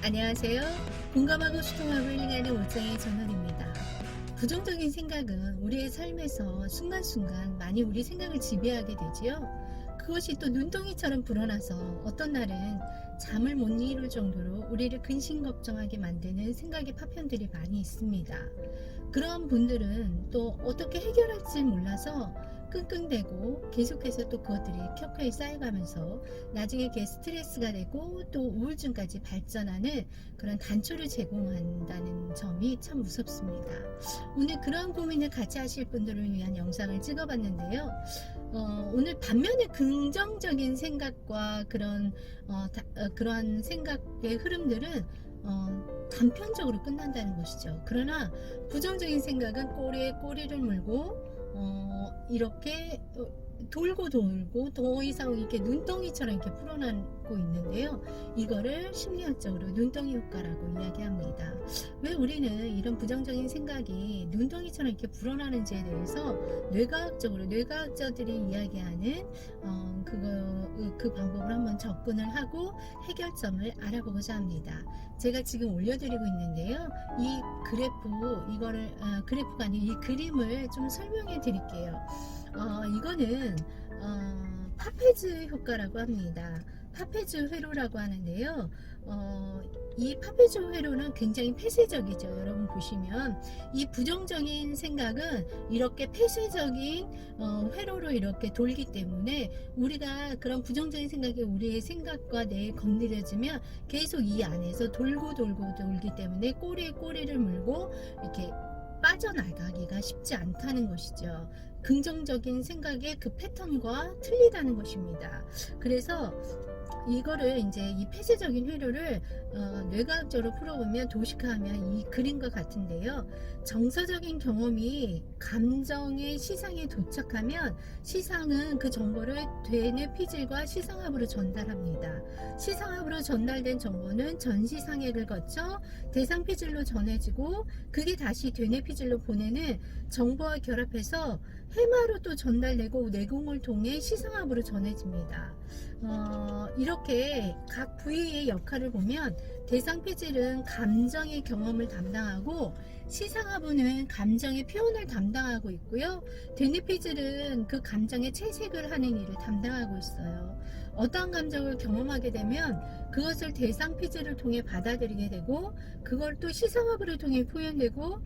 안녕하세요. 공감하고 소통하고 힐링하는 올장의 전원입니다. 부정적인 생각은 우리의 삶에서 순간순간 많이 우리 생각을 지배하게 되지요. 그것이 또 눈덩이처럼 불어나서 어떤 날은 잠을 못 이룰 정도로 우리를 근심걱정하게 만드는 생각의 파편들이 많이 있습니다. 그런 분들은 또 어떻게 해결할지 몰라서 끙끙대고 계속해서 또 그것들이 켜켜이 쌓여가면서 나중에 그게 스트레스가 되고 또 우울증까지 발전하는 그런 단초를 제공한다는 점이 참 무섭습니다. 오늘 그런 고민을 같이 하실 분들을 위한 영상을 찍어봤는데요. 오늘 반면에 긍정적인 생각과 그러한 생각의 흐름들은 단편적으로 끝난다는 것이죠. 그러나 부정적인 생각은 꼬리에 꼬리를 물고 이렇게 돌고 더 이상 이렇게 눈덩이처럼 이렇게 풀어나고 있는데요. 이거를 심리학적으로 눈덩이 효과라고 이야기합니다. 왜 우리는 이런 부정적인 생각이 눈덩이처럼 이렇게 불어나는지에 대해서 뇌과학자들이 이야기하는 그 방법을 한번 접근을 하고 해결점을 알아보고자 합니다. 제가 지금 올려드리고 있는데요. 이 그래프가 아니고 이 그림을 좀 설명해 드릴게요. 이거는 파페즈 효과라고 합니다. 파페즈 회로라고 하는데요. 이 파페즈 회로는 굉장히 폐쇄적이죠. 여러분 보시면 이 부정적인 생각은 이렇게 폐쇄적인 회로로 이렇게 돌기 때문에 우리가 그런 부정적인 생각이 우리의 생각과 뇌에 건드려지면 계속 이 안에서 돌기 때문에 꼬리에 꼬리를 물고 이렇게 빠져나가기가 쉽지 않다는 것이죠. 긍정적인 생각의 그 패턴과 틀리다는 것입니다. 그래서 이거를 이제 이 폐쇄적인 회로를 뇌과학적으로 풀어보면 도식화하면 이 그림과 같은데요. 정서적인 경험이 감정의 시상에 도착하면 시상은 그 정보를 되뇌피질과 시상압으로 전달합니다. 시상압으로 전달된 정보는 전시상액을 거쳐 대상피질로 전해지고 그게 다시 되뇌피질로 보내는 정보와 결합해서 해마로 또 전달되고 내공을 통해 시상압으로 전해집니다. 이렇게 각 부위의 역할을 보면 대상피질은 감정의 경험을 담당하고 시상하부는 감정의 표현을 담당하고 있고요. 되뇌피질은 그 감정의 채색을 하는 일을 담당하고 있어요. 어떠한 감정을 경험하게 되면 그것을 대상피질을 통해 받아들이게 되고 그걸 또 시상하부를 통해 표현되고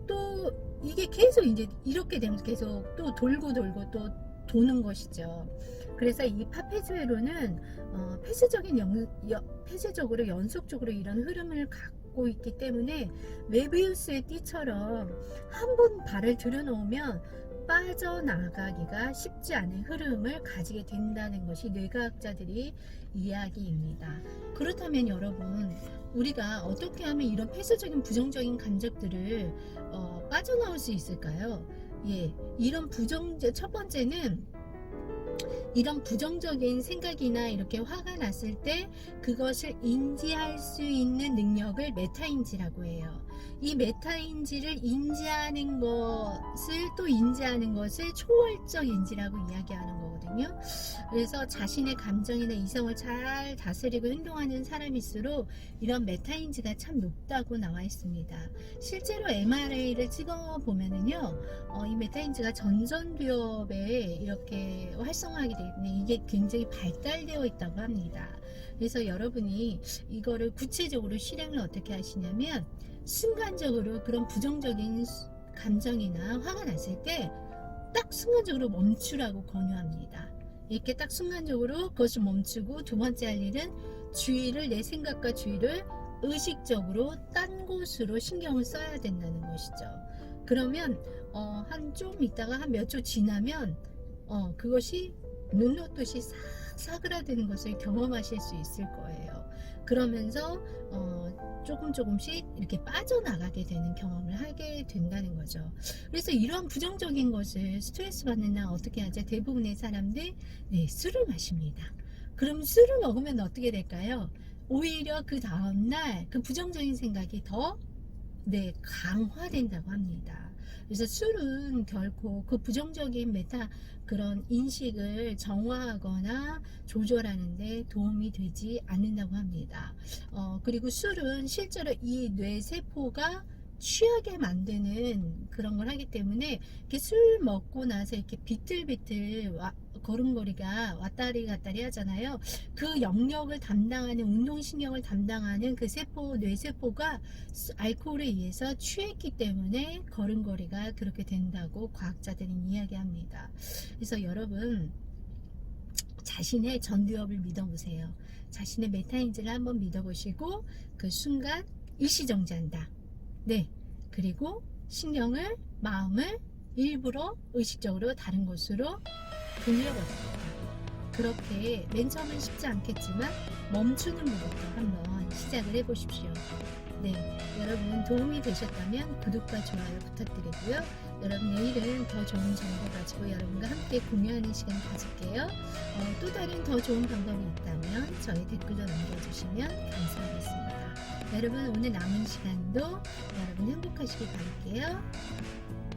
또 이게 계속 이제 이렇게 되면서 계속 또 돌고 또 도는 것이죠. 그래서 이 파페즈 회로는 폐쇄적으로 연속적으로 이런 흐름을 갖고 있기 때문에 메비우스의 띠처럼 한 번 발을 들여놓으면 빠져나가기가 쉽지 않은 흐름을 가지게 된다는 것이 뇌과학자들이 이야기입니다. 그렇다면 여러분, 우리가 어떻게 하면 이런 폐쇄적인 부정적인 감정들을 빠져나올 수 있을까요? 첫 번째는 이런 부정적인 생각이나 이렇게 화가 났을 때 그것을 인지할 수 있는 능력을 메타인지라고 해요. 이 메타인지를 인지하는 것을 초월적 인지라고 이야기하는 거거든요. 그래서 자신의 감정이나 이성을 잘 다스리고 행동하는 사람일수록 이런 메타인지가 참 높다고 나와 있습니다. 실제로 MRA를 찍어 보면은요, 이 메타인지가 전전두엽에 이렇게 활성화하게 되면 이게 굉장히 발달되어 있다고 합니다. 그래서 여러분이 이거를 구체적으로 실행을 어떻게 하시냐면 순간적으로 그런 부정적인 감정이나 화가 났을 때 딱 순간적으로 멈추라고 권유합니다. 이렇게 딱 순간적으로 그것을 멈추고 두 번째 할 일은 내 생각과 주의를 의식적으로 딴 곳으로 신경을 써야 된다는 것이죠. 그러면 한 좀 있다가 한 몇 초 지나면 그것이 눈 녹듯이 싹 사그라드는 것을 경험하실 수 있을 거예요. 그러면서 조금씩 이렇게 빠져나가게 되는 경험을 하게 된다는 거죠. 그래서 이러한 부정적인 것을 스트레스 받는 날 어떻게 하죠? 대부분의 사람들 술을 마십니다. 그럼 술을 먹으면 어떻게 될까요? 오히려 그 다음날 그 부정적인 생각이 더 강화된다고 합니다. 그래서 술은 결코 그 부정적인 그런 인식을 정화하거나 조절하는데 도움이 되지 않는다고 합니다. 그리고 술은 실제로 이 뇌세포가 취하게 만드는 그런 걸 하기 때문에 이렇게 술 먹고 나서 이렇게 비틀비틀 걸음걸이가 왔다리 갔다리 하잖아요. 그 영역을 담당하는 운동신경을 담당하는 그 뇌세포가 알코올에 의해서 취했기 때문에 걸음걸이가 그렇게 된다고 과학자들은 이야기합니다. 그래서 여러분 자신의 전두엽을 믿어보세요. 자신의 메타인지를 한번 믿어보시고 그 순간 일시정지한다. 네. 그리고 마음을 일부러 의식적으로 다른 곳으로 돌려버립니다. 그렇게 맨 처음은 쉽지 않겠지만 멈추는 것부터 한번 시작을 해보십시오. 네, 여러분 도움이 되셨다면 구독과 좋아요 부탁드리고요. 여러분 내일은 더 좋은 정보 가지고 여러분과 함께 공유하는 시간 가질게요. 또 다른 더 좋은 방법이 있다면 저희 댓글로 남겨주시면 감사하겠습니다. 여러분 오늘 남은 시간도 여러분 행복하시길 바랄게요.